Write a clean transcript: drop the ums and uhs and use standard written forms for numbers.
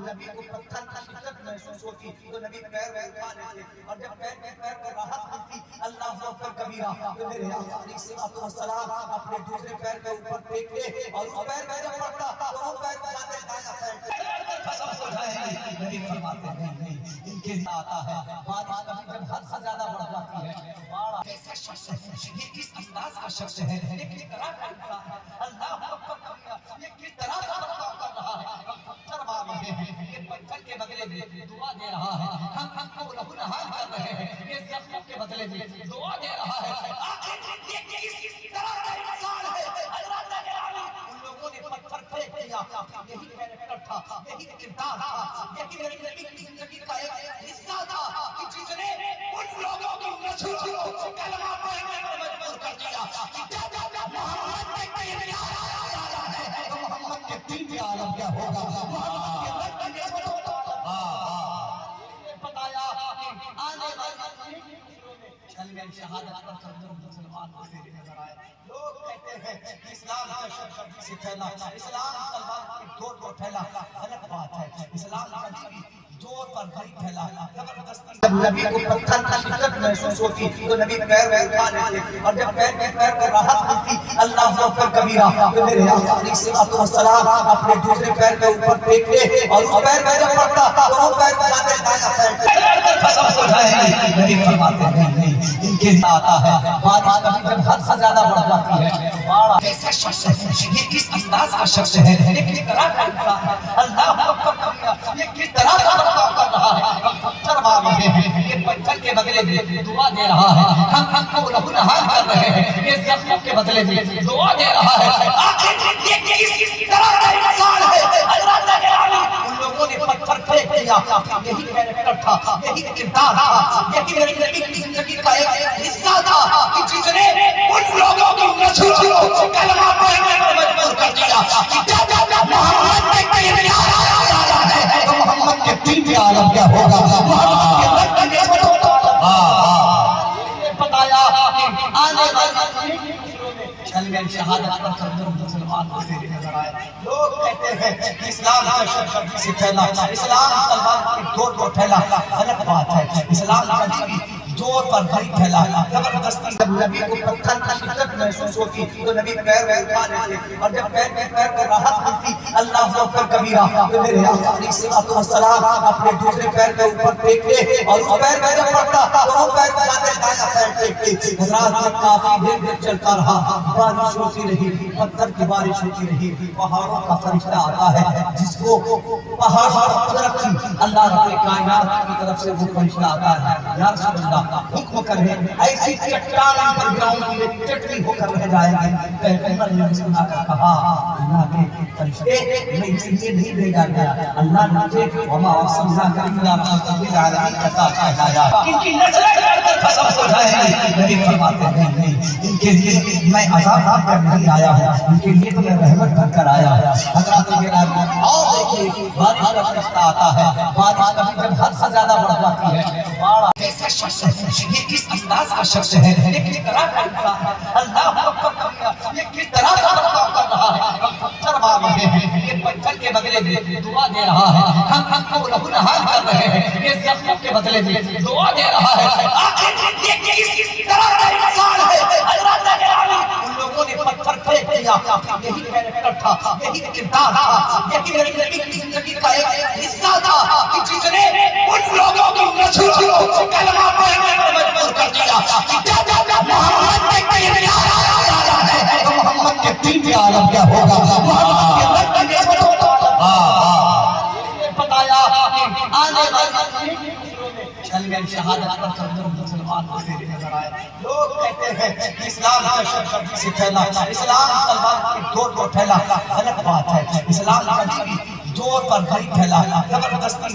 نبی کو پتھر کی شدت محسوس ہوتی تو نبی پیر اٹھا لیتے، اور جب پیر کو راحت ملتی اللہ اکبر کبیرہ تو میرے آقا علیہ الصلوۃ والسلام اپنے دوسرے پیر کے اوپر ٹیکتے اور اس پیر میں جب پڑتا تو وہ پیر کو جاتے دائیں پیر قسم ہو جائے نبی فرماتے ہیں نہیں ان کے لیے آتا ہے بارش کبھی جب حد سے زیادہ بڑھ جاتی ہے باڑا کیسا شخص ہے، یہ کس انداز کا شخص ہے، یہ کس طرح کا انسان ہے، اللہ اکبر کبیرہ یہ کس طرح کا برتاؤ کر رہا ہے، پتھر مار رہے ہیں یہ پتھر کے بدلے میں دعا دے رہا ہے، ہم کو لہو لہان کر رہے ہیں یہ زخموں کے بدلے میں دعا دے رہا ہے، آخر یہ کس طرح کا انسان ہے، اللہ تعالی ان لوگوں نے پتھر پھینک دیا، یہی کیریکٹر تھا، یہی کردار تھا، یہی میری نبی کی زندگی کا ایک حصہ تھا کہ جس نے ان لوگوں کی نسل کو کلمہ پڑھنے پر مجبور کر دیا کہ جب محمد میں کوئی آیا ہے تو محمد کے دین میں عالم کیا ہوگا، محمد کے رب کے بتایا کہ آنے والی کلمہ شہادت پڑھ کر لوگ مسلمان ہوتے نظر آئے، لوگ کہتے ہیں کہ اسلام دہشت سے پھیلا، اسلام تلوار کی ڈور پر پھیلا، غلط بات ہے، اسلام کبھی بھی ڈور پر نہیں پھیلا، زبردستی جب نبی کو پتھر کی شدت محسوس ہوتی تو نبی پیر اٹھا لیتے، اور جب پیر کو راحت ملتی اللہ اکبر کبیرہ تو میرے آقا علیہ الصلوۃ والسلام اپنے دوسرے پیر کے اوپر ٹیکتے اور اس پیر میں جب پڑتا تو وہ پیر کو جاتے دائیں پیر قسم ہو جائے نبی فرماتے ہیں نہیں ان کے لیے آتا ہے بارش کبھی جب حد سے زیادہ بڑھ جاتی ہے باڑا کیسا شخص ہے، یہ کس انداز کا شخص ہے، یہ کس طرح کا انسان ہے، اللہ اکبر کبیرہ یہ کس طرح کا برتاؤ کر رہا ہے، پتھر مار رہے ہیں یہ پتھر کے بدلے میں دعا دے رہا ہے، ہم کو لہو لہان کر رہے ہیں یہ زخموں کے بدلے میں دعا دے رہا ہے، آخر یہ کس طرح کا انسان ہے، اللہ تعالی ان لوگوں نے پتھر پھینک دیا، یہی کیریکٹر تھا، یہی کردار تھا، یہی میری نبی کی زندگی کا ایک حصہ تھا کہ جس نے ان لوگوں کی نسل کو کلمہ پڑھنے پر مجبور کر دیا کہ جب محمد میں کوئی آیا ہے تو محمد کے دین میں عالم کیا ہوگا، محمد کے رب کے بتایا کہ آنے والی کلمہ شہادت پڑھ کر لوگ مسلمان ہوتے نظر آئے، لوگ کہتے ہیں کہ اسلام دہشت سے پھیلا، اسلام تلوار کی ڈور پر پھیلا، غلط بات ہے، اسلام کبھی بھی ڈور پر نہیں پھیلا، زبردستی جب نبی کو پتھر کی شدت محسوس ہوتی تو نبی پیر اٹھا لیتے، اور جب پیر کو راحت ملتی اللہ اکبر کبیرہ تو میرے آقا علیہ الصلوۃ والسلام اپنے دوسرے پیر کے اوپر ٹیکتے اور اس پیر میں جب پڑتا تو وہ پیر کو جاتے دائیں پیر ٹیکتے، رات میں کافی دیر چلتا رہا، بارش ہوتی رہی، پتھر کی بارش ہوتی رہی، پہاڑوں کا فرشتہ آتا ہے جس کو پہاڑ پر قدرت تھی، اللہ رب کائنات کی طرف سے وہ فرشتہ آتا ہے، یا رسول اللہ حکم کرے ایسی چٹان پر گراؤں کی چٹنی ہو کر رہ جائے گی، پیغمبر نے سنا کر کہا اللہ کے فرشتے میں اس لیے نہیں بھیجا گیا، اللہ نے مجھے وما ارسلناک الا رحمۃ للعالمین عطا کیا، ان کی نسلیں قسم ہو جائے نبی فرماتے ہیں نہیں ان کے لیے میں عذاب کر نہیں آیا ہوں، ان کے لیے تو میں رحمت بن کر آیا ہوں، حضرات گرامی اور دیکھیے بارش کا فرشتہ آتا ہے، بارش کبھی جب حد سے زیادہ بڑھ جاتی ہے باڑا کیسا شخص ہے، یہ کس انداز کا شخص ہے، یہ کس طرح کا انسان ہے، اللہ اکبر کبیرہ یہ کس طرح کا برتاؤ کر رہا ہے، پتھر مار رہے ہیں یہ پتھر کے بدلے میں دعا دے رہا ہے، ہم کو لہو لہان کر رہے ہیں یہ زخموں کے بدلے میں دعا دے رہا ہے، آخر یہ کس طرح کا انسان ہے، اللہ تعالی ان لوگوں نے پتھر پھینک دیا، یہی کیریکٹر تھا، یہی کردار تھا، یہی میری نبی کی زندگی کا ایک حصہ تھا کہ جس نے ان لوگوں کی نسل کو کلمہ پڑھنے پر مجبور کر دیا کہ جب محمد میں کوئی آیا ہے تو محمد کے دین میں عالم کیا ہوگا، محمد کے رب کے بتایا کہ آنے والی کلمہ شہادت پڑھ کر لوگ مسلمان ہوتے نظر آئے، لوگ کہتے ہیں کہ اسلام دہشت سے پھیلا، اسلام تلوار کی ڈور پر پھیلا، غلط بات ہے، اسلام کبھی بھی ڈور پر نہیں پھیلا، زبردستی